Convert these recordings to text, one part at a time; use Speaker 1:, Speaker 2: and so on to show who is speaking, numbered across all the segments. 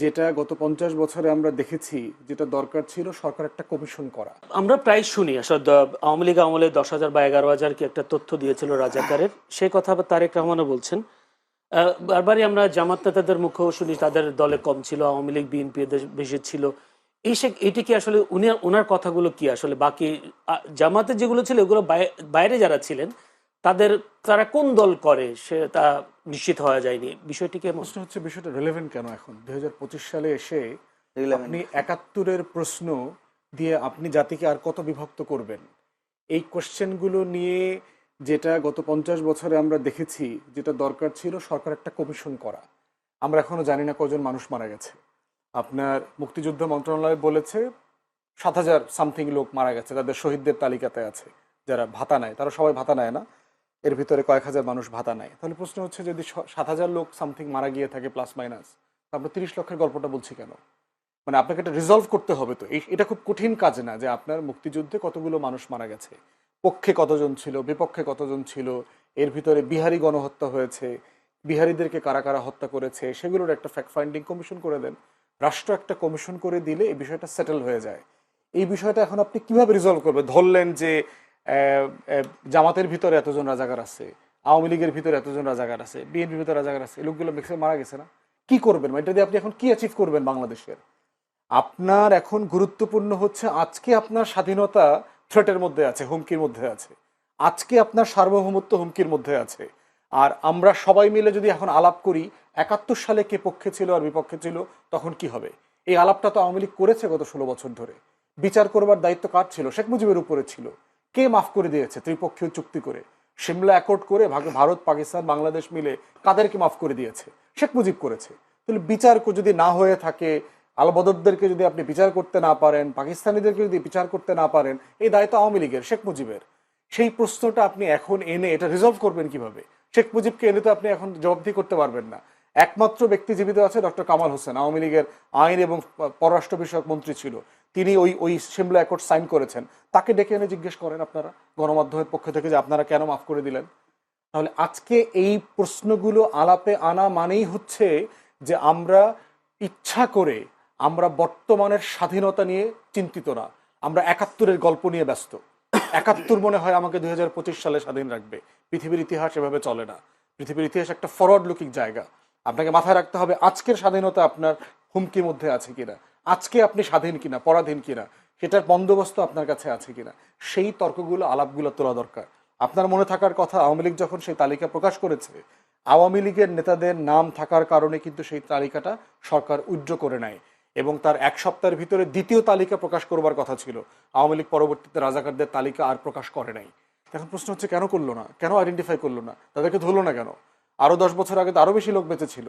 Speaker 1: যেটা গত 50 বছরে আমরা দেখেছি, যেটা দরকার ছিল সরকার একটা কমিশন করা।
Speaker 2: আমরা প্রায় শুনি আসলে আওয়ামী লীগ আমলে 10,000 বা 11,000 কি একটা তথ্য দিয়েছিল রাজাকারের, সেই কথা আবার তারেক রহমানও বলছেন। বারবারই আমরা জামাত নেতাদের মুখেও শুনি তাদের দলে কম ছিল, আওয়ামী লীগ বিএনপি বেশি ছিল। এটি কি আসলে ওনার কথাগুলো কি আসলে বাকি জামাতে যেগুলো ছিল এগুলো বাইরে যারা ছিলেন তারা কোন দল করে সে তা নিশ্চিত হওয়া যায়নি, বিষয়টি কেমন?
Speaker 1: প্রশ্ন হচ্ছে বিষয়টা রেলেভেন্ট কেন এখন 2025 সালে এসে আপনি 71-এর প্রশ্ন দিয়ে আপনি জাতিকে আর কত বিভক্ত করবেন? এই কোশ্চেনগুলো নিয়ে যেটা গত 50 বছরে আমরা দেখেছি, যেটা দরকার ছিল সরকার একটা কমিশন করা। আমরা এখনো জানি না কজন মানুষ মারা গেছে। আপনার মুক্তিযুদ্ধ মন্ত্রণালয় বলেছে 7,000 সামথিং লোক মারা গেছে, তাদের শহীদদের তালিকাতে আছে। যারা ভাতা নেয় তারা সবাই ভাতা নেয় না, এর ভিতরে কয়েক হাজার মানুষ ভাতা নেয়। তাহলে প্রশ্ন হচ্ছে যদি 7,000 লোক সামথিং মারা গিয়ে থাকে প্লাস মাইনাস, আমরা 30 লক্ষের গল্পটা বলছি কেন? মানে আপনাকে এটা রিজলভ করতে হবে। তো এটা খুব কঠিন কাজ না যে আপনার মুক্তিযুদ্ধে কতগুলো মানুষ মারা গেছে, পক্ষে কতজন ছিল, বিপক্ষে কতজন ছিল, এর ভিতরে বিহারি গণহত্যা হয়েছে, বিহারিদেরকে কারা কারা হত্যা করেছে, সেগুলোর একটা ফ্যাক্ট ফাইন্ডিং কমিশন করে দেন। রাষ্ট্র একটা কমিশন করে দিলে এই বিষয়টা সেটেল হয়ে যায়। এই বিষয়টা এখন আপনি কিভাবে রিজলভ করবেন? ধরলেন যে জামাতের ভিতরে এতজন রাজাকার আছে, আওয়ামী লীগের ভিতরে এতজন রাজাকার আছে, বিএনপির ভিতরে রাজাকার আছে, এই লোকগুলো ম্যাক্সিমাম মারা গেছে না। কি করবেন? এটা দিয়ে আপনি এখন কি অ্যাচিভ করবেন বাংলাদেশের? আপনার এখন গুরুত্বপূর্ণ হচ্ছে আজকে আপনার স্বাধীনতা থ্রেটের মধ্যে আছে, হুমকির মধ্যে আছে। আজকে আপনার সার্বভৌমত্ব হুমকির মধ্যে আছে। আর আমরা সবাই মিলে যদি এখন আলাপ করি 71 সালে কে পক্ষে ছিল আর বিপক্ষে ছিল, তখন কি হবে? এই আলাপটা তো আওয়ামী লীগ করেছে গত 16 বছর ধরে। বিচার করবার দায়িত্ব কার ছিল? শেখ মুজিবের উপরে ছিল। কে মাফ করে দিয়েছে ত্রিপক্ষীয় চুক্তি করে, সিমলা অ্যাকর্ড করে ভারত পাকিস্তান বাংলাদেশ মিলে কাদেরকে মাফ করে দিয়েছে? শেখ মুজিব করেছে। তাহলে বিচার যদি না হয়ে থাকে, আলবদরদেরকে যদি আপনি বিচার করতে না পারেন, পাকিস্তানিদেরকে যদি বিচার করতে না পারেন, এই দায়িত্ব আওয়ামী লীগের, শেখ মুজিবের। সেই প্রশ্নটা আপনি এখন এনে এটা রিজলভ করবেন কিভাবে? শেখ মুজিবকে এনে তো আপনি এখন জবাবদিহি করতে পারবেন না। একমাত্র ব্যক্তি জীবিত আছে ডক্টর কামাল হোসেন, আওয়ামী লীগের আইন এবং পররাষ্ট্র বিষয়ক মন্ত্রী ছিল। তিনি ওই সিমলা অ্যাকর্ড সাইন করেছেন। তাকে ডেকে এনে জিজ্ঞেস করেন আপনারা গণমাধ্যমের পক্ষ থেকে যে আপনারা কেন মাফ করে দিলেন। তাহলে আজকে এই প্রশ্নগুলো আলাপে আনা মানেই হচ্ছে যে আমরা ইচ্ছা করে আমরা বর্তমানের স্বাধীনতা নিয়ে চিন্তিত না, আমরা 71-এর গল্প নিয়ে ব্যস্ত। 71 মনে হয় আমাকে 2025 সালে স্বাধীন রাখবে। পৃথিবীর ইতিহাস এভাবে চলে না। পৃথিবীর ইতিহাস একটা ফরওয়ার্ড লুকিং জায়গা। আপনাকে মাথায় রাখতে হবে আজকের স্বাধীনতা আপনার হুমকির মধ্যে আছে কিনা, আজকে আপনি স্বাধীন কিনা, পরাধীন কিনা, সেটার বন্দোবস্ত আপনার কাছে আছে কিনা, সেই তর্কগুলো আলাপগুলো তোলা দরকার। আপনার মনে থাকার কথা, আওয়ামী লীগ যখন সেই তালিকা প্রকাশ করেছে, আওয়ামী লীগের নেতাদের নাম থাকার কারণে কিন্তু সেই তালিকাটা সরকার উইথড্র করে নেয় এবং তার এক সপ্তাহের ভিতরে দ্বিতীয় তালিকা প্রকাশ করবার কথা ছিল। আওয়ামী লীগ পরবর্তীতে রাজাকারদের তালিকা আর প্রকাশ করে নাই। এখন প্রশ্ন হচ্ছে কেন করলো না, কেন আইডেন্টিফাই করলো না, তাদেরকে ধরলো না কেন? আরো 10 বছর আগে তো আরো বেশি লোক বেঁচে ছিল।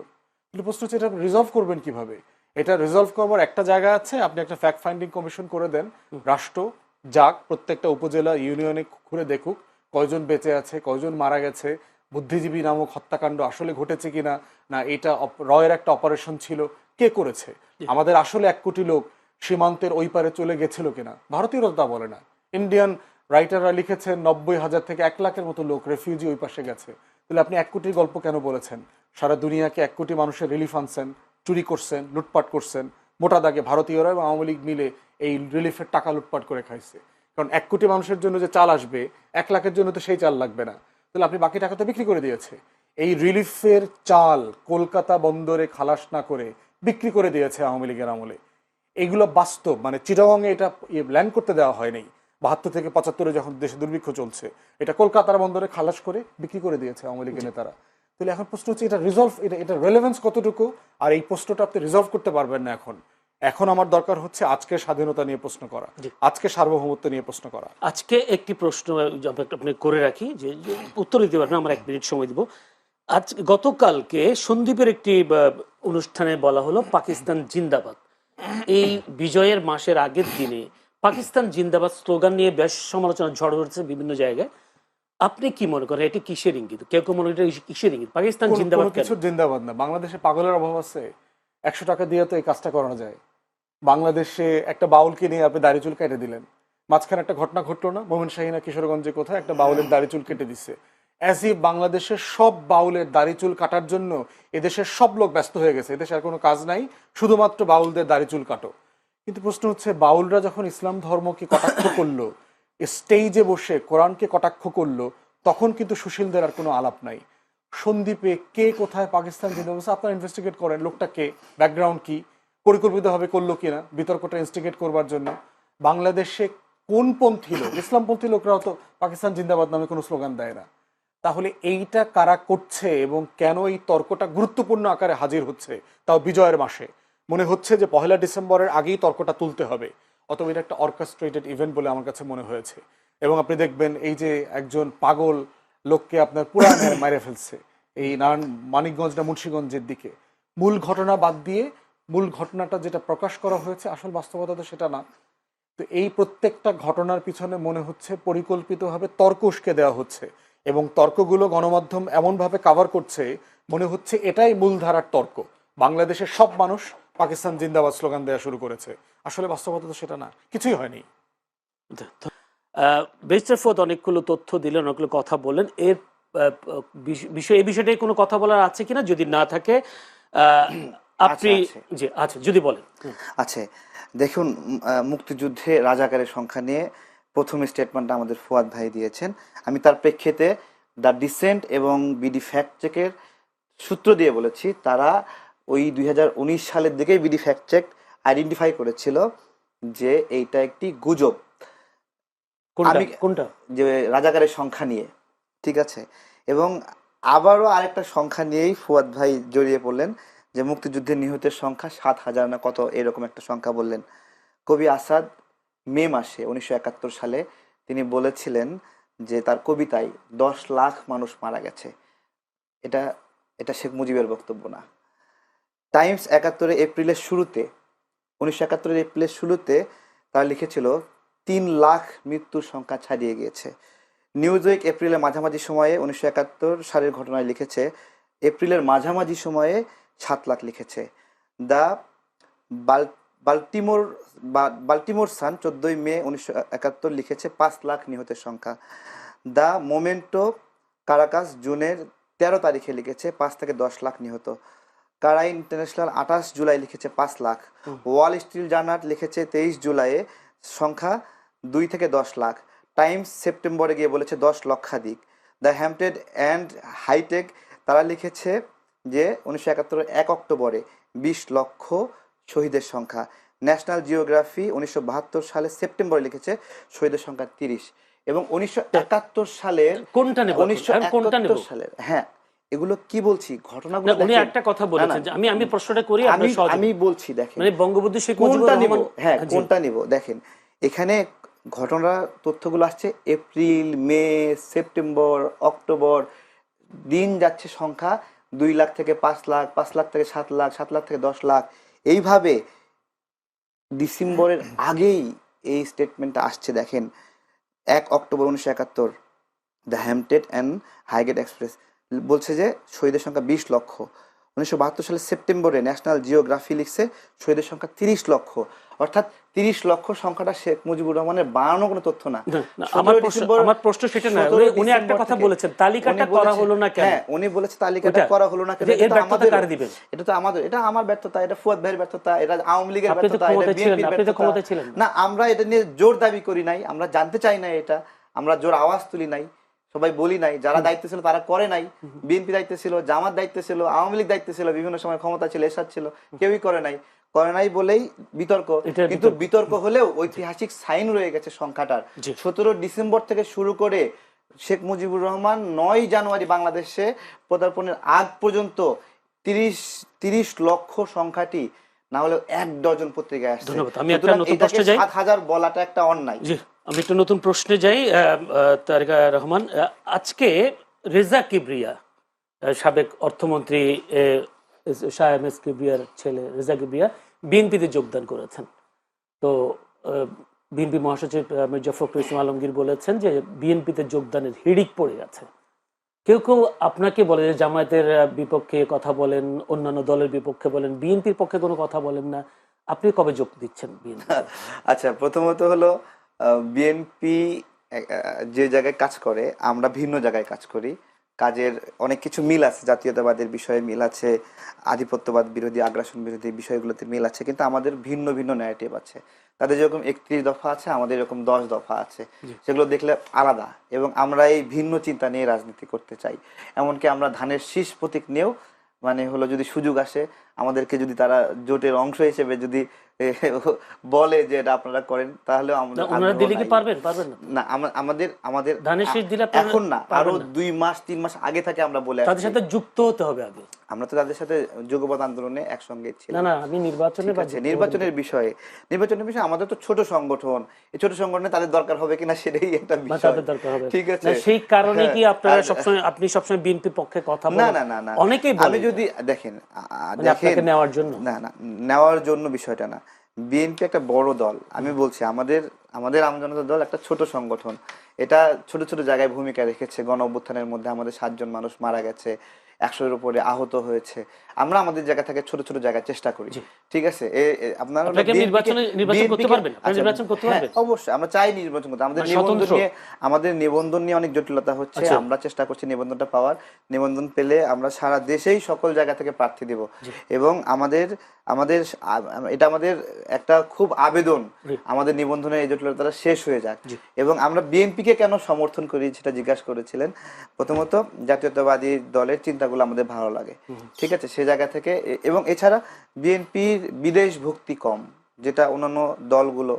Speaker 1: কিন্তু প্রশ্ন হচ্ছে এটা রিজলভ করবেন কিভাবে? এটা রিজলভ করবার একটা জায়গা আছে, আপনি একটা ফ্যাক্ট ফাইন্ডিং কমিশন করে দেন। রাষ্ট্র যাক, প্রত্যেকটা উপজেলা ইউনিয়নে ঘুরে দেখুক কয়জন বেঁচে আছে, কয়জন মারা গেছে, বুদ্ধিজীবী নামক হত্যাকাণ্ড আসলে ঘটেছে কিনা, না এটা রয়ের একটা অপারেশন ছিল, কে করেছে, আমাদের আসলে 1 কোটি লোক সীমান্তের ওই পারে চলে গেছিল কিনা। ভারতীয়রা তা বলে না। ইন্ডিয়ান রাইটাররা লিখেছেন 90,000 থেকে 1 লাখের মতো লোক রেফিউজি ওই পাশে গেছে। তাহলে আপনি 1 কোটির গল্প কেন বলেছেন? সারা দুনিয়াকে 1 কোটি মানুষের রিলিফ আনছেন, চুরি করছেন, লুটপাট করছেন। মোটা দাগে ভারতীয়রা এবং আওয়ামী লীগ মিলে এই রিলিফের টাকা লুটপাট করে খাইছে। কারণ 1 কোটি মানুষের জন্য যে চাল আসবে, 1 লাখের জন্য তো সেই চাল লাগবে না। তাহলে আপনি বাকি টাকা তো বিক্রি করে দিয়েছে। এই রিলিফের চাল কলকাতা বন্দরে খালাস না করে বিক্রি করে দিয়েছে আওয়ামী লীগের আমলে। এগুলো বাস্তব। মানে চিটাগংয়ে এটা ল্যান্ড করতে দেওয়া হয়নি 72 থেকে 75-এ যখন দেশে দুর্ভিক্ষ চলছে, এটা কলকাতার বন্দরে খালাস করে বিক্রি করে দিয়েছে আওয়ামী লীগের নেতারা। তাহলে এখন প্রশ্ন হচ্ছে এটা রিজলভ, এটা রেলেভেন্স কতটুকু? আর এই প্রশ্নটা আপনি রিজলভ করতে পারবেন না এখন। এখন আমার দরকার হচ্ছে আজকের স্বাধীনতা নিয়ে প্রশ্ন করা, আজকে সার্বভৌমত্ব নিয়ে প্রশ্ন করা।
Speaker 2: আজকে একটি প্রশ্ন আপনি করে রাখি, যে উত্তর দিতে পারবেন, আমরা 1 মিনিট সময় দিব। আজ গতকালকে সন্দীপের একটি অনুষ্ঠানে বলা হলো পাকিস্তান জিন্দাবাদ। এই বিজয়ের মাসের আগের দিনে পাকিস্তান জিন্দাবাদ স্লোগান নিয়ে বেশ সমালোচনা ঝড় হচ্ছে বিভিন্ন জায়গায়। আপনি কি মনে করেন এটি কিসের ইঙ্গিত? কেউ কেউ মনে করেন এটা কিসের ইঙ্গিত? পাকিস্তান জিন্দাবাদ
Speaker 1: কিছু জিন্দাবাদ না। বাংলাদেশে পাগলের অভাব আছে? 100 টাকা দিয়ে তো এই কাজটা করানো যায়। বাংলাদেশে একটা বাউলকে নিয়ে আপনি দাড়ি চুল কেটে দিলেন। মাঝখানে একটা ঘটনা ঘটলো না? মোমিন শাহীনা কিশোরগঞ্জে কোথায় একটা বাউলের দাড়ি চুল কেটে দিচ্ছে। অ্যাজ ইফ বাংলাদেশের সব বাউলের দাড়ি চুল কাটার জন্য এদেশের সব লোক ব্যস্ত হয়ে গেছে, এদেশে আর কোনো কাজ নাই, শুধুমাত্র বাউলদের দাড়ি চুল কাটো। কিন্তু প্রশ্ন হচ্ছে, বাউলরা যখন ইসলাম ধর্মকে কটাক্ষ করলো, স্টেজে বসে কোরআনকে কটাক্ষ করলো, তখন কিন্তু সুশীলদের আর কোনো আলাপ নাই। সন্দ্বীপে কে কোথায় পাকিস্তান জিন্দাবাদ বলছে, আপনারা ইনভেস্টিগেট করেন, লোকটা কে, ব্যাকগ্রাউন্ড কি, পরিকল্পিতভাবে করলো কিনা বিতর্কটা ইনস্টিগেট করবার জন্য। বাংলাদেশে কোন পন্থী লোক, ইসলামপন্থী লোকরাও তো পাকিস্তান জিন্দাবাদ নামে কোনো স্লোগান দেয় না। তাহলে এইটা কারা করছে এবং কেন এই তর্কটা গুরুত্বপূর্ণ আকারে হাজির হচ্ছে, তাও বিজয়ের মাসে? মনে হচ্ছে যে 1 ডিসেম্বরের আগেই তর্কটা তুলতে হবে, অথবা এটা একটা অর্কেস্ট্রেটেড ইভেন্ট বলে আমার কাছে মনে হয়েছে। এবং আপনি দেখবেন এই যে একজন পাগল লোককে আপনার পুরা মেরে ফেলছে এই নারায়ণ মানিকগঞ্জ না মুন্সিগঞ্জের দিকে, মূল ঘটনা বাদ দিয়ে মূল ঘটনাটা যেটা প্রকাশ করা হয়েছে আসল বাস্তবতা তো সেটা না। তো এই প্রত্যেকটা ঘটনার পিছনে মনে হচ্ছে পরিকল্পিতভাবে তর্ক উস্কে দেওয়া হচ্ছে, এবং তর্কগুলো গণমাধ্যম এমনভাবে কাভার করছে মনে হচ্ছে এটাই মূলধারার তর্ক, বাংলাদেশের সব মানুষ পাকিস্তান জিন্দাবাদ স্লোগান দেওয়া শুরু করেছে। আসলে বাস্তবতা তো সেটা না, কিছুই হয়নি।
Speaker 2: ব্যারিস্টার ফোয়াদ অনেকগুলো তথ্য দিলেন, অনেকগুলো কথা বললেন। এর এই বিষয়টাই কোনো কথা বলার আছে কিনা, যদি না থাকে আপনি জি আচ্ছা যদি বলেন।
Speaker 3: আচ্ছা, দেখুন, মুক্তিযুদ্ধে রাজাকারের সংখ্যা নিয়ে প্রথম স্টেটমেন্টটা আমাদের ফুয়াদ ভাই দিয়েছেন। আমি তার প্রেক্ষিতে দ্য ডিসেন্ট এবং বিডি ফ্যাক্ট চেকের সূত্র দিয়ে বলেছি, তারা ওই 2019 সালের দিকেই বিডি ফ্যাক্ট চেক আইডেন্টিফাই করেছিল যে এইটা একটি গুজব।
Speaker 2: কোনটা? যে
Speaker 3: রাজাকারের সংখ্যা নিয়ে, ঠিক আছে। এবং আবারও আরেকটা সংখ্যা নিয়েই ফুয়াদ ভাই জড়িয়ে পড়লেন, যে মুক্তিযুদ্ধে নিহতের সংখ্যা 7,000 না কত এরকম একটা সংখ্যা বললেন। কবি আসাদ মে মাসে 1971 সালে তিনি বলেছিলেন যে তার কবিতায় 10 লাখ মানুষ মারা গেছে। এটা এটা শেখ মুজিবের বক্তব্য না। টাইমস 1971 এপ্রিলের শুরুতে তারা লিখেছিল 3 লাখ মৃত্যুর সংখ্যা ছাড়িয়ে গিয়েছে। নিউজউইক এপ্রিলের মাঝামাঝি সময়ে 1971 সালের ঘটনায় লিখেছে এপ্রিলের মাঝামাঝি সময়ে 7 লাখ লিখেছে। দ্য বাল্টিমোর সান 14 মে 1971 লিখেছে 5 লাখ নিহতের সংখ্যা। দ্য মোমেন্টো কারাকাস জুনের 13 তারিখে লিখেছে 5 থেকে 10 লাখ নিহত। কারাই ইন্টারন্যাশনাল 28 জুলাই লিখেছে 5 লাখ। ওয়াল স্ট্রিট জার্নাল লিখেছে 23 জুলাইয়ে সংখ্যা 2 থেকে 10 লাখ। টাইমস সেপ্টেম্বরে গিয়ে বলেছে 10 লক্ষাধিক। দ্য হ্যাম্পটেড অ্যান্ড হাইটেক তারা লিখেছে যে 1971 1 অক্টোবরে 20 লক্ষ শহীদের সংখ্যা। ন্যাশনাল জিওগ্রাফি 1972 সালে সেপ্টেম্বরে লিখেছে শহীদের সংখ্যা 30। এবং 1971 সালের
Speaker 2: কোনটা নেব?
Speaker 3: 1971 সালের, হ্যাঁ, এগুলো কি বলছি ঘটনাগুলো
Speaker 2: উনি একটা কথা বলেছেন যে আমি প্রশ্নটা করি,
Speaker 3: আমি বলছি, দেখেন
Speaker 2: মানে বঙ্গবন্ধু শেখ মুজিবুর রহমান,
Speaker 3: হ্যাঁ কোনটা নিব, দেখেন এখানে ঘটনা তথ্যগুলো আসছে এপ্রিল, মে, সেপ্টেম্বর, অক্টোবর, দিন যাচ্ছে সংখ্যা 2 লাখ থেকে 5 লাখ, 5 লাখ থেকে 7 লাখ, 7 লাখ থেকে 10 লাখ, এইভাবে ডিসেম্বরের আগেই এই স্টেটমেন্টটা আসছে। দেখেন 1 October 1971 the Hampstead and Highgate Express বলছে যে শহীদের সংখ্যা 20 লক্ষ। 1972 সালের সেপ্টেম্বরে ন্যাশনাল জিওগ্রাফি লিখছে শহীদের সংখ্যা 30 লক্ষ। অর্থাৎ 30 লক্ষ সংখ্যাটা শেখ মুজিবুর রহমানের বানানো কোনো তথ্য না।
Speaker 2: আমার প্রশ্ন সেটা না, উনি একটা কথা বলেছেন তালিকাটা করা হলো না কেন।
Speaker 3: হ্যাঁ, উনি বলেছে তালিকাটা করা হলো না কেন।
Speaker 2: এর ব্যর্থতা কার দিবেন?
Speaker 3: এটা তো আমাদের, এটা আমার ব্যর্থতা, এটা ফুয়াদ ভাইয়ের ব্যর্থতা, এটা আওয়ামী লীগের ব্যর্থতা, এটা বিএনপির ব্যর্থতা না। আমরা এটা নিয়ে জোর দাবি করি নাই, আমরা জানতে চাই না, এটা আমরা জোর আওয়াজ তুলি নাই, সবাই বলি নাই। যারা দায়িত্ব ছিল তারা করে নাই। বিএনপি দায়িত্ব ছিল, জামাত দায়িত্ব ছিল, আওয়ামী লীগ দায়িত্ব ছিল, বিভিন্ন সময় ক্ষমতা ছিল, এরশাদ ছিল, কেউই করে নাই বলেই বিতর্ক। কিন্তু বিতর্ক হলেও ঐতিহাসিক সাইন রয়ে গেছে সংখ্যাটার। 17 ডিসেম্বর থেকে শুরু করে শেখ মুজিবুর রহমান 9 জানুয়ারি বাংলাদেশে পদার্পণের আগ পর্যন্ত 30 লক্ষ সংখ্যাটি না হলেও 1 ডজন পত্রিকায় আসছে।
Speaker 2: আমি একটা নতুন প্রশ্নে যাই।
Speaker 3: 7,000 বলাটা একটা অন্যায়।
Speaker 2: আমি একটা নতুন প্রশ্নে যাই। তারেক রহমান, আজকে রেজা কিবরিয়া, সাবেক অর্থমন্ত্রী শাহ এম এস কিবরিয়ার ছেলে রেজা কিবরিয়া বিএনপিতে যোগদান করেছেন। তো বিএনপি মহাসচিব মির্জা ফখরুল ইসলাম আলমগীর বলেছেন যে বিএনপিতে যোগদানের হিড়িক পড়ে গেছে। কেউ কেউ আপনাকে বলে যে জামায়াতের বিপক্ষে কথা বলেন, অন্যান্য দলের বিপক্ষে বলেন, বিএনপির পক্ষে কোনো কথা বলেন না। আপনি কবে যোগ দিচ্ছেন বিএনপি?
Speaker 3: আচ্ছা, প্রথমত হলো বিএনপি যে জায়গায় কাজ করে আমরা ভিন্ন জায়গায় কাজ করি। কাজের অনেক কিছু মিল আছে, জাতীয়তাবাদের বিষয়ে মিল আছে, আধিপত্যবাদ বিরোধী, আগ্রাসন বিরোধী বিষয়গুলোতে মিল আছে, কিন্তু আমাদের ভিন্ন ভিন্ন ন্যারেটিভ আছে। তাদের যেরকম 31 দফা আছে, আমাদের এরকম 10 দফা আছে, সেগুলো দেখলে আলাদা। এবং আমরা এই ভিন্ন চিন্তা নিয়ে রাজনীতি করতে চাই। এমনকি আমরা ধানের শীষ প্রতীক নিয়েও মানে হলো যদি সুযোগ আসে, আমাদেরকে যদি তারা জোটের অংশ হিসেবে যদি বলে যে এটা আপনারা করেন, তাহলে আমরা
Speaker 2: ওনারা দিলে কি পারবেন
Speaker 3: না। আমাদের আমাদের
Speaker 2: ধানের শীষ দিলে আপনারা
Speaker 3: এখন না, আরো
Speaker 2: পারবেন না?
Speaker 3: 2 মাস 3 মাস আগে থেকে আমরা বলে
Speaker 2: তাদের
Speaker 3: আসছি।
Speaker 2: সাথে যুক্ত হতে হবে আগে।
Speaker 3: আমরা তো তাদের সাথে যুগপৎ আন্দোলনে একসঙ্গে
Speaker 2: না
Speaker 3: ছিলাম।
Speaker 2: না, আমি নির্বাচনে
Speaker 3: ঠিক আছে, নির্বাচনের বিষয়ে আমাদের তো ছোট সংগঠন, এই ছোট সংগঠনে তাদের দরকার হবে কিনা সেটাই একটা বিষয়।
Speaker 2: তাদের দরকার হবে।
Speaker 3: ঠিক আছে,
Speaker 2: না, সেই কারণে কি
Speaker 3: হ্যাঁ,
Speaker 2: আপনারা
Speaker 3: আর-
Speaker 2: সবসময় আপনি সবসময় বিএনপি পক্ষে কথা
Speaker 3: না
Speaker 2: বলেন?
Speaker 3: না না না,
Speaker 2: অনেকেই বলে
Speaker 3: আমি
Speaker 2: এটা।
Speaker 3: যদি দেখেন
Speaker 2: মানে আপনাকে নেওয়ার জন্য?
Speaker 3: না না, নেওয়ার জন্য বিষয়টা না। বিএনপি একটা বড় দল, আমি বলছি আমাদের আমাদের আমজনতা দল একটা ছোট সংগঠন। এটা ছোট ছোট জায়গায় ভূমিকা রেখেছে। গণ অভ্যুত্থানের মধ্যে আমাদের 7 জন মানুষ মারা গেছে, 100-এর উপরে আহত হয়েছে। আমরা আমাদের জায়গা থেকে ছোট ছোট জায়গায় চেষ্টা করি। ঠিক আছে, আপনারা
Speaker 2: আপনাকে নির্বাচন করতে পারবেন? আপনি নির্বাচন করতে পারবেন?
Speaker 3: অবশ্যই আমরা চাই নির্বাচন করতে। আমাদের
Speaker 2: মানে
Speaker 3: নিবন্ধন
Speaker 2: স্বতন্ত্র?
Speaker 3: নিয়ে অনেক জটিলতা হচ্ছে।
Speaker 2: আচ্ছা।
Speaker 3: আমরা চেষ্টা করছি নিবন্ধনটা পাওয়ার। নিবন্ধন পেলে আমরা সারা দেশেই সকল জায়গা থেকে প্রার্থী দেব। এবং আমাদের আমাদের এটা আমাদের একটা খুব আবেদন, আমাদের নিবন্ধনের এই জটিলতাটা শেষ হয়ে যাক। এবং আমরা বিএনপিকে কেন সমর্থন করি সেটা জিজ্ঞাসা করেছিলেন। প্রথমত জাতীয়তাবাদী দলের চিন্তাগুলো আমাদের ভালো লাগে, ঠিক আছে, সে জায়গা থেকে। এবং এছাড়া বিএনপির বিদেশ ভক্তি কম, যেটা অন্যান্য দলগুলো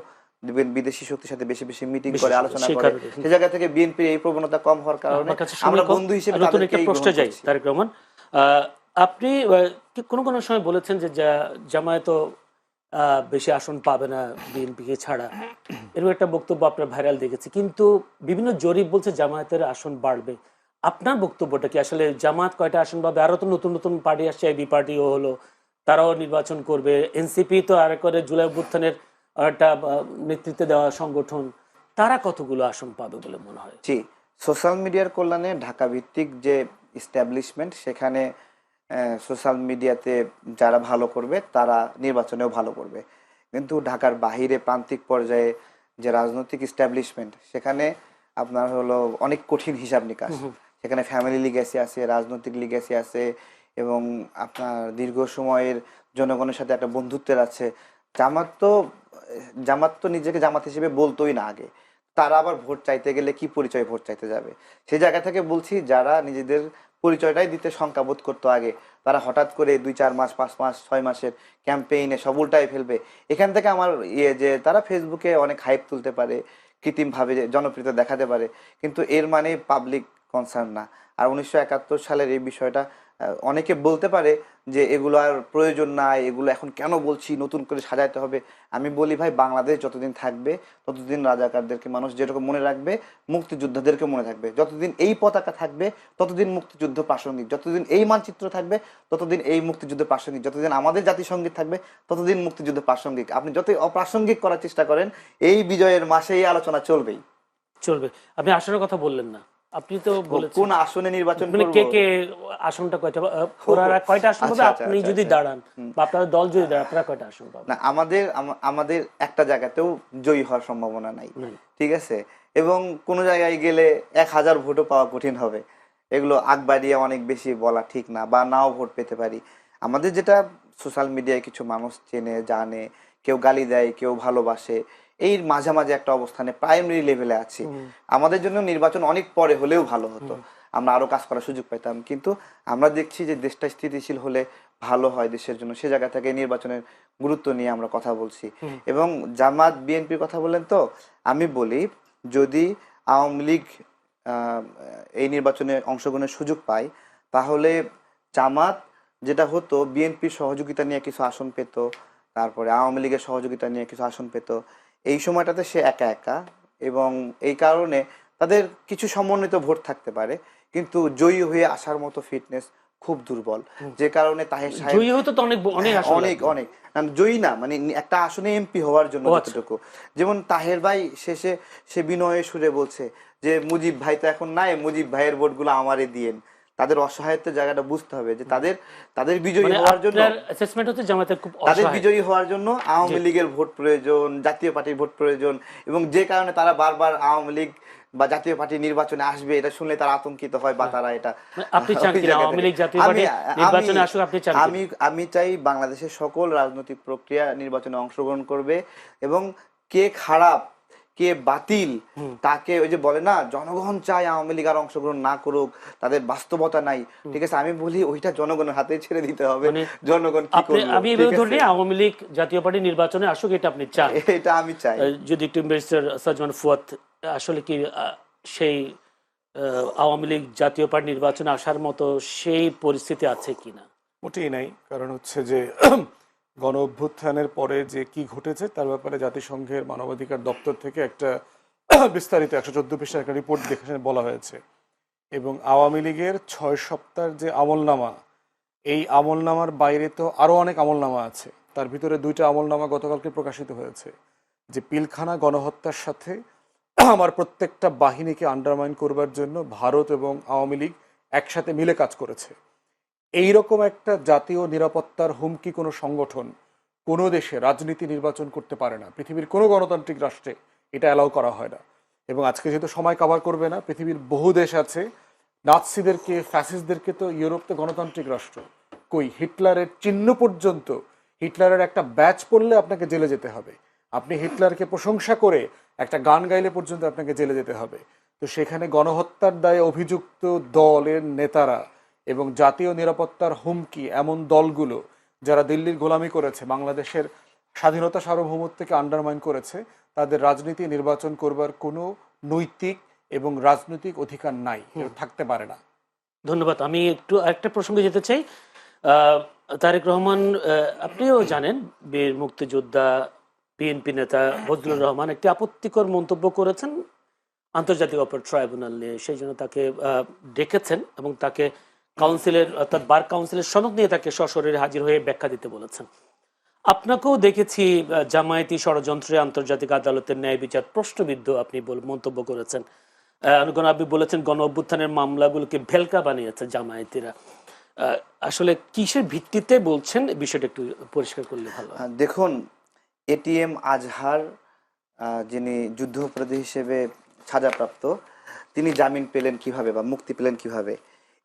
Speaker 3: বিদেশি শক্তির সাথে বেশি বেশি মিটিং করে, আলোচনা করে, সে জায়গা থেকে বিএনপির এই প্রবণতা কম হওয়ার কারণে আমরা বন্ধু হিসেবে
Speaker 2: নতুন একটা প্রশ্ন
Speaker 3: তাদেরকে
Speaker 2: যাই। তারেক রহমান, আপনি কোন কোন সময় বলেছেন যে জামায়াত বেশি আসন পাবে না বিএনপিকে ছাড়া, এরকম একটা বক্তব্য আপনার ভাইরাল দেখেছি। কিন্তু বিভিন্ন জরিপ বলছে জামায়াতের আসন বাড়বে। আপনার বক্তব্যটা কি? আসলে জামাত কয়টা আসন পাবে? আরো তো নতুন নতুন পার্টি আসছে, এবি পার্টিও হলো, তারাও নির্বাচন করবে। এনসিপি তো আর করে জুলাই অভ্যুত্থানের একটা নেতৃত্বে দেওয়া সংগঠন, তারা কতগুলো আসন পাবে বলে মনে হয়?
Speaker 3: জি, সোশ্যাল মিডিয়ার কল্যাণে ঢাকা ভিত্তিক যে ইস্টাবলিশমেন্ট, সেখানে সোশ্যাল মিডিয়াতে যারা ভালো করবে তারা নির্বাচনেও ভালো করবে। কিন্তু ঢাকার বাহিরে প্রান্তিক পর্যায়ে যে রাজনৈতিক ইস্টাবলিশমেন্ট, সেখানে আপনার হলো অনেক কঠিন হিসাব নিকাশ। সেখানে ফ্যামিলি লিগ্যাসি আছে, রাজনৈতিক লিগ্যাসি আছে, এবং আপনার দীর্ঘ সময়ের জনগণের সাথে একটা বন্ধুত্বের আছে। জামাত তো নিজেকে জামাত হিসেবে বলতোই না আগে। তারা আবার ভোট চাইতে গেলে কি পরিচয় ভোট চাইতে যাবে? সেই জায়গা থেকে বলছি, যারা নিজেদের পরিচয়টাই দিতে শঙ্কাবোধ করতো আগে, তারা হঠাৎ করে 2-4 মাস, 5 মাস, 6 মাসের ক্যাম্পেইনে সব উল্টায় ফেলবে। এখান থেকে আমার যে তারা ফেসবুকে অনেক হাইপ তুলতে পারে, কৃত্রিমভাবে জনপ্রিয়তা দেখাতে পারে, কিন্তু এর মানে পাবলিক কনসার্ন না। আর 1971 সালের এই বিষয়টা অনেকে বলতে পারে যে এগুলো আর প্রয়োজন নাই, এগুলো এখন কেন বলছি, নতুন করে সাজাইতে হবে। আমি বলি ভাই, বাংলাদেশ যতদিন থাকবে ততদিন রাজাকারদেরকে মানুষ যেরকম মনে রাখবে, মুক্তিযোদ্ধাদেরকে মনে থাকবে। যতদিন এই পতাকা থাকবে ততদিন মুক্তিযুদ্ধ প্রাসঙ্গিক, যতদিন এই মানচিত্র থাকবে ততদিন এই মুক্তিযুদ্ধ প্রাসঙ্গিক, যতদিন আমাদের জাতিসংগীত থাকবে ততদিন মুক্তিযুদ্ধ প্রাসঙ্গিক। আপনি যতই অপ্রাসঙ্গিক করার চেষ্টা করেন, এই বিজয়ের মাসে এই আলোচনা চলবেই
Speaker 2: চলবে। আপনি আসনের কথা বললেন না, আপনি তো বলেছেন
Speaker 3: কোন আসনে নির্বাচন
Speaker 2: মানে
Speaker 3: করব।
Speaker 2: কে কে আসনটা কয়টা, ওনারা কয়টা আসন পাবে?
Speaker 3: আচ্ছা,
Speaker 2: আপনি
Speaker 3: আচ্ছা,
Speaker 2: যদি
Speaker 3: আচ্ছা।
Speaker 2: দাঁড়ান বা আপনার দল যদি দাঁড়ান, আপনারা কয়টা আসন পাবেন?
Speaker 3: না, আমাদের একটা জায়গাতেও জয়ী হওয়ার সম্ভাবনা নাই, ঠিক আছে। এবং কোন জায়গায় গেলে 1000 ভোটও পাওয়া কঠিন হবে। এগুলো আগ বাড়িয়ে অনেক বেশি বলা ঠিক না, বা নাও ভোট পেতে পারি। আমাদের যেটা সোশ্যাল মিডিয়ায় কিছু মানুষ চেনে জানে, কেউ গালি দেয়, কেউ ভালোবাসে, এই মাঝামাঝি একটা অবস্থানে প্রাইমারি লেভেলে আছি। আমাদের জন্য নির্বাচন অনেক পরে হলেও ভালো হতো, আমরা আরো কাজ করার সুযোগ পেতাম। কিন্তু আমরা দেখছি যে দেশটা স্থিতিশীল হলে ভালো হয় দেশের জন্য, সে জায়গা থেকে নির্বাচনের গুরুত্ব নিয়ে আমরা কথা বলছি। এবং জামাত বিএনপির কথা বললেন, তো আমি বলি, যদি আওয়ামী লীগ এই নির্বাচনে অংশগ্রহণের সুযোগ পায়, তাহলে জামাত যেটা হতো, বিএনপির সহযোগিতা নিয়ে কিছু আসন পেত, তারপরে আওয়ামী লীগের সহযোগিতা নিয়ে কিছু আসন পেত। এই সময়টাতে সে একা একা, এবং এই কারণে তাদের কিছু সমন্বিত ভোট থাকতে পারে, কিন্তু জয়ী হয়ে আসার মতো ফিটনেস খুব দুর্বল। যে কারণে তাহের সাহেব
Speaker 2: জয়ী হতে তো অনেক অনেক আসন
Speaker 3: অনেক
Speaker 2: লাগবে।
Speaker 3: অনেক জয়ী না, মানে একটা আসনে এমপি হওয়ার জন্য যতটুকু। যেমন তাহের ভাই শেষে সে বিনয়ের সুরে বলছে যে মুজিব ভাই তো এখন নাই, মুজিব ভাইয়ের ভোটগুলো আমারে দিয়েন। তাদের অসহায়ত্বের জায়গাটা বুঝতে হবে, যে তাদের তাদের বিজয়ী
Speaker 2: মানে
Speaker 3: হওয়ার জন্য,
Speaker 2: আপনার অ্যাসেসমেন্ট হচ্ছে জামাতের খুব
Speaker 3: তাদের
Speaker 2: অসহায়।
Speaker 3: বিজয়ী হওয়ার জন্য আওয়ামী লীগের ভোট প্রয়োজন, জাতীয় পার্টির ভোট প্রয়োজন, এবং যে কারণে তারা বারবার আওয়ামী লীগ বা জাতীয় পার্টি নির্বাচনে আসবে এটা শুনলে তারা আতঙ্কিত হয়, বা তারা এটা
Speaker 2: মানে আপনি চান
Speaker 3: ওই
Speaker 2: কিনা
Speaker 3: জায়গা
Speaker 2: আওয়ামী
Speaker 3: থেকে।
Speaker 2: লীগ জাতীয়
Speaker 3: আমি
Speaker 2: পার্টি নির্বাচনে আসুক, আপনি চান কিনা?
Speaker 3: আমি চাই বাংলাদেশের সকল রাজনৈতিক প্রক্রিয়া নির্বাচনে অংশগ্রহণ করবে, এবং কে খারাপ কে বাতিল তাকে, ওই যে বলে না জনগণ চায় আওয়ামী লীগ আর অংশগ্রহণ না করুক, তাদের বাস্তবতা নাই, ঠিক আছে, আমি বলি ওইটা জনগণের হাতে ছেড়ে দিতে হবে,
Speaker 2: মানে
Speaker 3: জনগণ কি
Speaker 2: আপনি,
Speaker 3: করবে,
Speaker 2: আমি এভাবে ধরে নিই আওয়ামী লীগ জাতীয় পার্টি নির্বাচনে আসুক, এটা আপনি চান?
Speaker 3: এটা আমি চাই।
Speaker 2: যদি একটু ব্যারিস্টার সাজমান ফুয়াদ, আসলে কি সেই আওয়ামী লীগ জাতীয় পার্টি নির্বাচনে আসার মতো সেই পরিস্থিতি আছে কিনা?
Speaker 1: মোটেই নাই। কারণ হচ্ছে যে গণ অভ্যুত্থানের পরে যে কি ঘটেছে তার ব্যাপারে জাতিসংঘের মানবাধিকার দপ্তর থেকে একটা বিস্তারিত 114 পৃষ্ঠার একটা রিপোর্ট দেখে বলা হয়েছে, এবং আওয়ামী লীগের 6 সপ্তাহের যে আমলনামা, এই আমলনামার বাইরে তো আরও অনেক আমলনামা আছে। তার ভিতরে 2টা আমলনামা গতকালকে প্রকাশিত হয়েছে, যে পিলখানা গণহত্যার সাথে আমার প্রত্যেকটা বাহিনীকে আন্ডারমাইন করবার জন্য ভারত এবং আওয়ামী লীগ একসাথে মিলে কাজ করেছে। এইরকম একটা জাতীয় নিরাপত্তার হুমকি কোনো সংগঠন কোনো দেশে রাজনীতি নির্বাচন করতে পারে না। পৃথিবীর কোনো গণতান্ত্রিক রাষ্ট্রে এটা অ্যালাউ করা হয় না। এবং আজকে যেহেতু সময় কভার করবে না, পৃথিবীর বহু দেশ আছে, নাৎসিদেরকে ফ্যাসিস্টদেরকে তো ইউরোপ তো গণতান্ত্রিক রাষ্ট্র, কই হিটলারের চিহ্ন পর্যন্ত, হিটলারের একটা ব্যাচ পড়লে আপনাকে জেলে যেতে হবে, আপনি হিটলারকে প্রশংসা করে একটা গান গাইলে পর্যন্ত আপনাকে জেলে যেতে হবে। তো সেখানে গণহত্যার দায়ে অভিযুক্ত দলের নেতারা এবং জাতীয় নিরাপত্তার হুমকি এমন দলগুলো যারা দিল্লির গোলামি করেছে, বাংলাদেশের স্বাধীনতা সার্বভৌমত্বকে আন্ডারমাইন করেছে, তাদের রাজনীতি নির্বাচন করবার কোনো নৈতিক এবং রাজনৈতিক অধিকার নাই, থাকতে পারে না।
Speaker 2: ধন্যবাদ। আমি একটু আরেকটা প্রসঙ্গে যেতে চাই। তারেক রহমান, আপনিও জানেন, বীর মুক্তিযোদ্ধা বিএনপি নেতা বজলুর রহমান একটি আপত্তিকর মন্তব্য করেছেন আন্তর্জাতিক অপরাধ ট্রাইব্যুনাল নিয়ে। সেই জন্য তাকে ডেকেছেন এবং তাকে কাউন্সিলের, অর্থাৎ বার কাউন্সিলের সনদ নিয়ে তাকে সশরীরে হাজির হয়ে ব্যাখ্যা দিতে বলেছেন। আপনাকেও দেখেছি জামায়াতি ষড়যন্ত্রে আন্তর্জাতিক আদালতের ন্যায় বিচার প্রশ্নবিদ্ধ আপনি মন্তব্য করেছেন। আপনি বলেছেন গণ অভ্যুত্থানের মামলাগুলোকে ভেলকা বানিয়েছে জামায়াতিরা। আসলে কিসের ভিত্তিতে বলছেন, বিষয়টা একটু পরিষ্কার করলে ভালো হয়।
Speaker 3: দেখুন, এটিএম আজহার যিনি যুদ্ধাপরাধী হিসেবে সাজাপ্রাপ্ত, তিনি জামিন পেলেন কিভাবে বা মুক্তি পেলেন কিভাবে,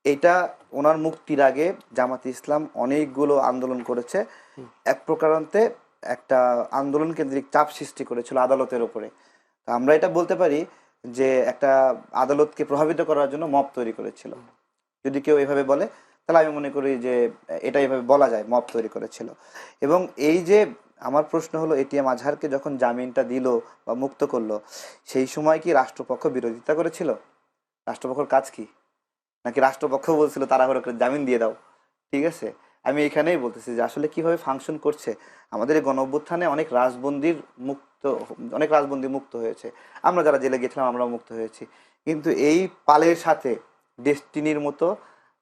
Speaker 3: এটা ওনার মুক্তির আগে জামাতে ইসলাম অনেকগুলো আন্দোলন করেছে, এক প্রকারান্তে একটা আন্দোলন কেন্দ্রিক চাপ সৃষ্টি করেছিল আদালতের ওপরে। তো আমরা এটা বলতে পারি যে একটা আদালতকে প্রভাবিত করার জন্য মব তৈরি করেছিল। যদি কেউ এভাবে বলে তাহলে আমি মনে করি যে এটা এভাবে বলা যায়, মব তৈরি করেছিল। এবং এই যে আমার প্রশ্ন হলো, এটিএম আজহারকে যখন জামিনটা দিল বা মুক্ত করলো, সেই সময় কি রাষ্ট্রপক্ষ বিরোধিতা করেছিল? রাষ্ট্রপক্ষের কাজ কি? নাকি রাষ্ট্রপক্ষ বলছিল তাড়াহুড়ো করে জামিন দিয়ে দাও? ঠিক আছে, আমি এখানেই বলতেছি যে আসলে কিভাবে ফাংশন করছে আমাদের এই গণ অভ্যুত্থানে। অনেক রাজবন্দী মুক্ত হয়েছে, আমরা যারা জেলে গেছিলাম আমরাও মুক্ত হয়েছি, কিন্তু এই পালের সাথে ডেস্টিনির মতো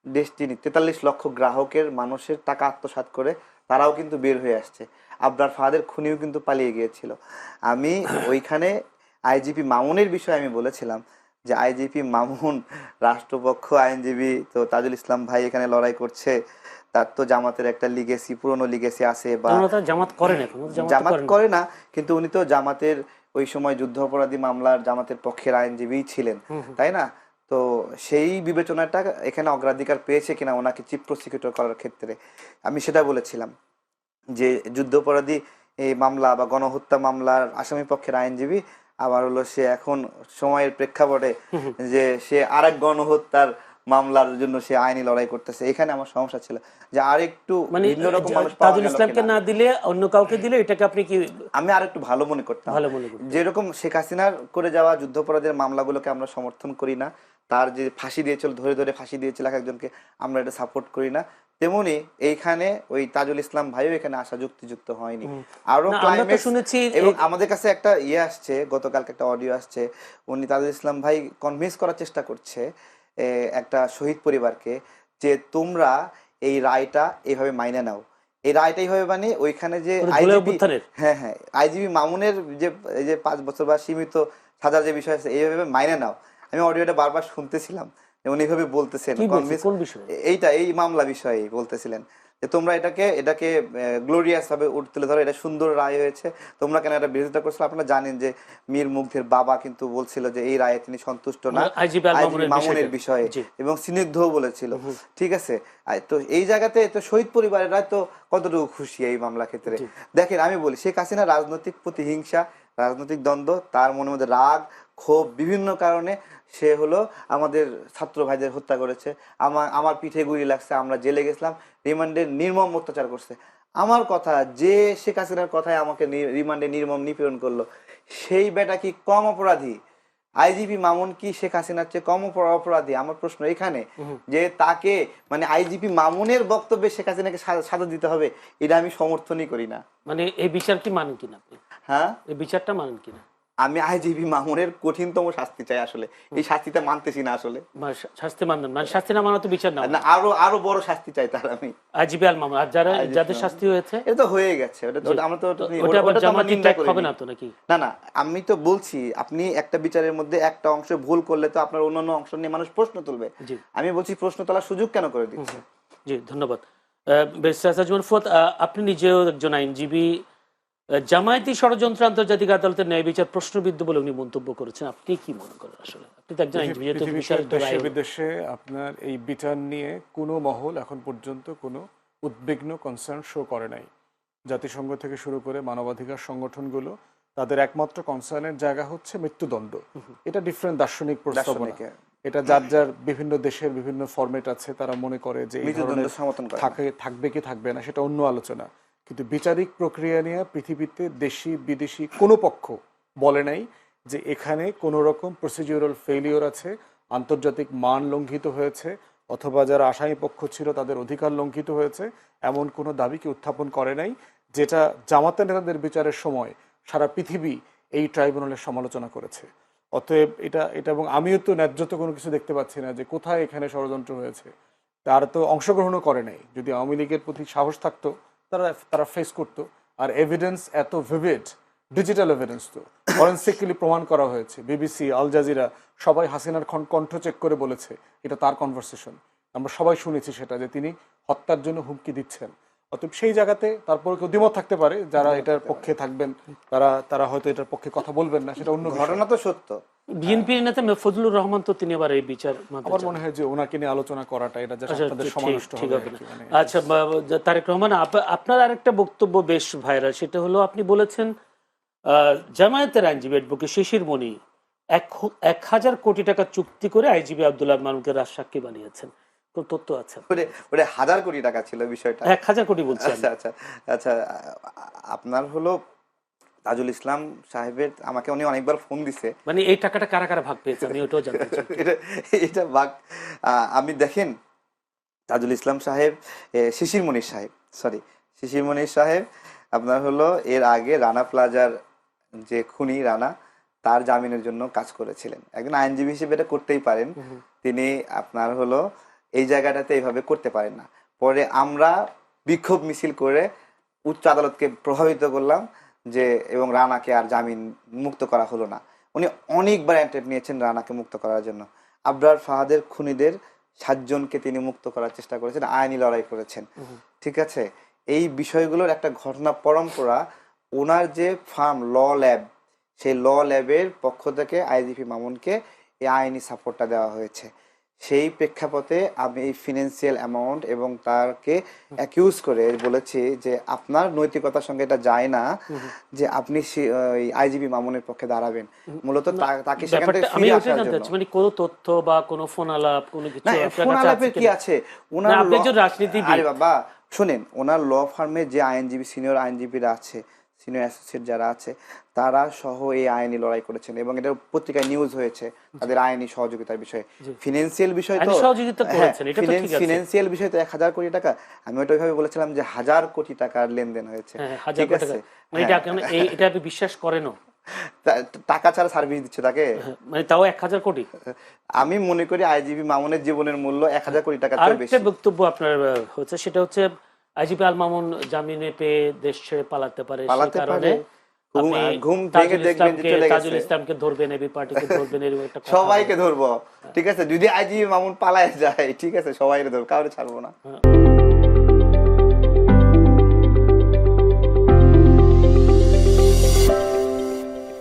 Speaker 3: 43 লক্ষ গ্রাহকের মানুষের টাকা আত্মসাৎ করে তারাও কিন্তু বের হয়ে আসছে। আবরার ফাহাদের খুনিও কিন্তু পালিয়ে গিয়েছিল। আমি ওইখানে আইজিপি মামুনের বিষয়ে আমি বলেছিলাম যে আইজিপি মামুন, রাষ্ট্রপক্ষ, আইনজীবী তো তাজুল ইসলাম ভাই এখানে লড়াই করছে, তার তো জামাতের একটা লিগেসি, পুরনো লিগেসি আছে, বা
Speaker 2: জামাত করে না,
Speaker 3: জামাত করে না, কিন্তু উনি তো জামাতের ওই সময় যুদ্ধাপরাধী মামলার জামাতের পক্ষের আইনজীবী ছিলেন, তাই না? তো সেই বিবেচনাটা এখানে অগ্রাধিকার পেয়েছে কিনা ওনাকে চিফ প্রসিকিউটর করার ক্ষেত্রে, আমি সেটা বলেছিলাম যে যুদ্ধাপরাধী এই মামলা বা গণহত্যা মামলার আসামি পক্ষের আইনজীবী, আবার হলো সে এখন সময়ের প্রেক্ষাপটে যে সে আরেক গণহত্যার মামলার জন্য সে আইনি লড়াই করতেছে। এখানে আমার সমস্যা ছিল যে আরেকটু ভিন্ন রকম মানুষ পাওয়া
Speaker 2: তাজুল
Speaker 3: গেল
Speaker 2: ইসলামকে
Speaker 3: কিনা।
Speaker 2: না দিলে অন্য কাউকে দিলে এটাকে আপনি কি
Speaker 3: আমি আরেকটু ভালো মনে করতাম।
Speaker 2: ভালো মনে করতেন?
Speaker 3: যেরকম শেখ হাসিনার করে যাওয়া যুদ্ধাপরাধের মামলাগুলোকে আমরা সমর্থন করি না, তার যে ফাঁসি দিয়েছিল, ধরে ধরে ফাঁসি দিয়েছিল এক একজনকে, আমরা এটা সাপোর্ট করি না, তেমনি এইখানে ওই তাজুল ইসলাম ভাইও এখানে আসা যুক্তিযুক্ত হয়নি। আরো ক্লাইম্যাক্স
Speaker 2: শুনেছি,
Speaker 3: এবং আমাদের কাছে একটা আসছে, গতকালকে একটা অডিও আসছে, উনি তাজুল ইসলাম ভাই কনভিন্স করার চেষ্টা করছে একটা শহীদ পরিবারকে যে তোমরা এই রায়টা এইভাবে মাইনে নাও। এই রায়টা এইভাবে মানে ওইখানে যে আইজিবি মামুনের যে এই যে 5 বছর বা সীমিত সাজার যে বিষয় আছে এইভাবে মাইনে নাও। আমি অডিওটা বারবার শুনতেছিলাম উনি এভাবে বলতেছেন
Speaker 2: কি বলছে, কোন বিষয়ে?
Speaker 3: এই মামলা বিষয়ে বলতেছিলেন যে তোমরা এটাকে গ্লোরিয়াস ভাবে তুলে ধরো, এটা সুন্দর রায় হয়েছে, তোমরা কেন এটা বিরোধিতা করছো? আপনারা জানেন যে মীর মুগ্ধের বাবা কিন্তু বলছিল যে এই রায়ে তিনি সন্তুষ্ট না
Speaker 2: আইজিপি আল
Speaker 3: আইজিপি মামুনের বিষয়ে, এবং স্নিগ্ধও বলেছিল। ঠিক আছে, তো এই জায়গাতে তো শহীদ পরিবারেরা তো কতটুকু খুশি এই মামলা ক্ষেত্রে। দেখেন আমি বলি, শেখ হাসিনা রাজনৈতিক প্রতিহিংসা, রাজনৈতিক দ্বন্দ্ব, তার মনের মধ্যে রাগ ক্ষোভ বিভিন্ন কারণে সে হলো আমাদের ছাত্র ভাইদের হত্যা করেছে, আমার পিঠে গুলি লাগছে, আমরা জেলে গেছিলাম, রিমান্ডে নির্মম অত্যাচার করছে। আমার কথা, যে শেখ হাসিনার কথায় আমাকে রিমান্ডে নির্মম নিপীড়ন করলো, সেই বেটা কি কম অপরাধী? আইজিপি মামুন কি শেখ হাসিনার চেয়ে কম অপরাধী? আমার প্রশ্ন এখানে, যে তাকে মানে আইজিপি মামুনের বক্তব্যে শেখ হাসিনাকে সাজা দিতে হবে, এটা আমি সমর্থনই করি না।
Speaker 2: মানে এই বিচার কি মানেন কিনা আপনি?
Speaker 3: হ্যাঁ,
Speaker 2: এই বিচারটা মানেন কিনা?
Speaker 3: আমি আইজিপি মামুনের কঠিনতম শাস্তি চাই, আসলে এই শাস্তিটা মানতেছি না আসলে।
Speaker 2: শাস্তি মানেন, মানে শাস্তি না মানা তো বিচার না,
Speaker 3: না, আরো বড় শাস্তি চাই তার আমি।
Speaker 2: আইজিপি আল মামুন আর যাদের শাস্তি হয়েছে,
Speaker 3: এটা তো হয়ে গেছে, আমরা তো
Speaker 2: ওটা আবার জামাতি ট্যাগ হবে না তো নাকি?
Speaker 3: না, আমি তো বলছি আপনি একটা বিচারের মধ্যে একটা অংশ ভুল করলে তো আপনার অন্যান্য অংশ নিয়ে মানুষ প্রশ্ন তুলবে। আমি বলছি প্রশ্ন তোলার সুযোগ কেন করে দিচ্ছে?
Speaker 2: জি, ধন্যবাদ। আপনি নিজেও একজন আইনজীবী। জামায়াতি ষড়যন্ত্র আন্তর্জাতিক আদালতের ন্যায় বিচার প্রশ্নবিদ্ধ বলে উনি মন্তব্য করেছেন, আপনি কি মনে করেন? আসলে আপনি তো একজন আইনজীবী,
Speaker 1: দেশে বিদেশে আপনার এই বিচার নিয়ে কোনো মহল এখন পর্যন্ত কোনো উদ্বিগ্ন কনসার্ন শো করে নাই। জাতিসংঘ থেকে শুরু করে মানবাধিকার সংগঠনগুলো তাদের একমাত্র কনসার্নের জায়গা হচ্ছে মৃত্যুদণ্ড। এটা ডিফারেন্ট দার্শনিক প্রস্তাবনা, এটা যার যার বিভিন্ন দেশের বিভিন্ন ফরম্যাট আছে, তারা মনে করে যে এই ধরনের থাকবে কি থাকবে না সেটা অন্য আলোচনা। কিন্তু বিচারিক প্রক্রিয়া নিয়ে পৃথিবীতে দেশি বিদেশি কোনো পক্ষ বলে নাই যে এখানে কোনো রকম প্রসিডিউরাল ফেলিওর আছে, আন্তর্জাতিক মান লঙ্ঘিত হয়েছে, অথবা যারা আসামি পক্ষ ছিল তাদের অধিকার লঙ্ঘিত হয়েছে, এমন কোনো দাবিকে উত্থাপন করে নাই, যেটা জামাতে নেতাদের বিচারের সময় সারা পৃথিবী এই ট্রাইব্যুনালের সমালোচনা করেছে। অতএব এটা এবং আমিও তো ন্যায্য তো কোনো কিছু দেখতে পাচ্ছি না যে কোথায় এখানে ষড়যন্ত্র হয়েছে। তারা তো অংশগ্রহণও করে নাই। যদি আওয়ামী লীগের প্রতি সাহস থাকতো তারা ফেস করতো। আর এভিডেন্স এত ভিভিড, ডিজিটাল এভিডেন্স তো ফরেন্সিক্যালি প্রমাণ করা হয়েছে, বিবিসি, আল জাজিরা সবাই হাসিনার কণ্ঠ চেক করে বলেছে এটা তার কনভারসেশন, আমরা সবাই শুনেছি সেটা, যে তিনি হত্যার জন্য হুমকি দিচ্ছেন। অতএব সেই জায়গাতে তারপরে কেউ দ্বিমত থাকতে পারে, যারা এটার পক্ষে থাকবেন তারা হয়তো এটার পক্ষে কথা বলবেন না, সেটা অন্য
Speaker 3: ঘটনা। তো সত্য,
Speaker 2: বিএনপির নেতা ফজলুর রহমান তো তিনি আবার এই বিচার,
Speaker 1: আমার মনে হয় যে ওনাকে নিয়ে আলোচনা করাটা এটা আপনাদের সমানষ্ট হবে।
Speaker 2: আচ্ছা তারেক রহমান, আপনার আরেকটা বক্তব্য বেশ ভাইরাল, সেটা হলো আপনি বলেছেন জামায়াতের আইনজীবী অ্যাডভোকেট শিশির মনি 1,000 কোটি টাকা চুক্তি করে আইজিপি আব্দুল্লাহ মামুনকে রাজসাক্ষী বানিয়েছেন, কোন তথ্য আছে?
Speaker 3: ওটা 1000 কোটি টাকা ছিল বিষয়টা।
Speaker 2: 1000 কোটি বলছেন?
Speaker 3: আচ্ছা, আপনার হলো তাজুল ইসলাম সাহেবের, আমাকে উনি অনেকবার ফোন দিছে,
Speaker 2: মানে এই টাকাটা কারা কারা ভাগ পেয়েছে আমি ওটাও জানতে চাই।
Speaker 3: এটা ভাগ আমি দেখেন, তাজুল ইসলাম সাহেব, শিশির মনির সাহেব আপনার হলো এর আগে রানা প্লাজার যে খুনি রানা, তার জামিনের জন্য কাজ করেছিলেন। একজন আইনজীবী হিসেবে এটা করতেই পারেন, তিনি আপনার হলো এই জায়গাটাতে এইভাবে করতে পারেন না। পরে আমরা বিক্ষোভ মিছিল করে উচ্চ আদালতকে প্রভাবিত করলাম যে, এবং রানাকে আর জামিন মুক্ত করা হলো না। উনি অনেকবার অ্যাটেম্প্ট নিয়েছেন রানাকে মুক্ত করার জন্য। আবরার ফাহাদের খুনিদের 7 জনকে তিনি মুক্ত করার চেষ্টা করেছেন, আইনি লড়াই করেছেন। ঠিক আছে, এই বিষয়গুলোর একটা ঘটনা পরম্পরা, ওনার যে ফার্ম ল ল্যাব, সেই ল ল্যাবের পক্ষ থেকে আইজিপি মামুনকে এই আইনি সাপোর্টটা দেওয়া হয়েছে। সেই প্রেক্ষাপটে আমি এই ফিনান্সিয়াল অ্যামাউন্ট এবং তাকে অ্যাকিউজ করে বলেছি যে আপনার নৈতিকতার সঙ্গে এটা যায় না যে আপনি আইজিপি মামুনের পক্ষে দাঁড়াবেন। মূলত তাকে সেখান থেকে ফিরে আসার জন্য,
Speaker 2: মানে কোনো তথ্য বা কোনো ফোন আলাপ কোনো কিছু
Speaker 3: ফোন আলাপের কি আছে? ওনার
Speaker 2: রাজনীতিবিদ,
Speaker 3: আরে বাবা শুনেন, ওনার ল ফার্মে যে আইনজীবী, সিনিয়র আইনজীবীরা আছে, সিনিয়র অ্যাসোসিয়েট যারা আছে, তারা সহ এই আইনি লড়াই করেছেন এবং এটা পত্রিকায় নিউজ হয়েছে তাদের আইনি সহযোগিতার বিষয়ে। ফিনান্সিয়াল বিষয় তো ফিনান্সিয়াল বিষয় তো 1000 কোটি টাকা। আমি ওটা ওইভাবে বলেছিলাম যে 1000 কোটি টাকার লেনদেন হয়েছে। ঠিক আছে,
Speaker 2: এটা আপনি বিশ্বাস করেন?
Speaker 3: টাকা ছাড়া সার্ভিস দিচ্ছে তাকে,
Speaker 2: মানে তাও 1000 কোটি।
Speaker 3: আমি মনে করি আইজিপি মামুনের জীবনের মূল্য 1000 কোটি টাকা চেয়ে বেশি।
Speaker 2: আরেকটা বক্তব্য আপনার হচ্ছে, সেটা হচ্ছে আইজিপি আল মামুন জামিনে পেয়ে দেশ ছেড়ে পালাতে পারে, সেই কারণে
Speaker 3: ঘুম ভেঙে দেখবেন যে চলে
Speaker 2: তাজুল
Speaker 3: গেছে।
Speaker 2: ইসলামকে ধরবেন, এবি পার্টিকে ধরবেন, এরকম একটা কথা
Speaker 3: সবাইকে
Speaker 2: বলেন।
Speaker 3: ধরবো, ঠিক আছে, যদি আইজি মামুন পালায় যায়, ঠিক আছে, সবাই ধরবো, কাউরে ছাড়বো না।
Speaker 2: হ্যাঁ।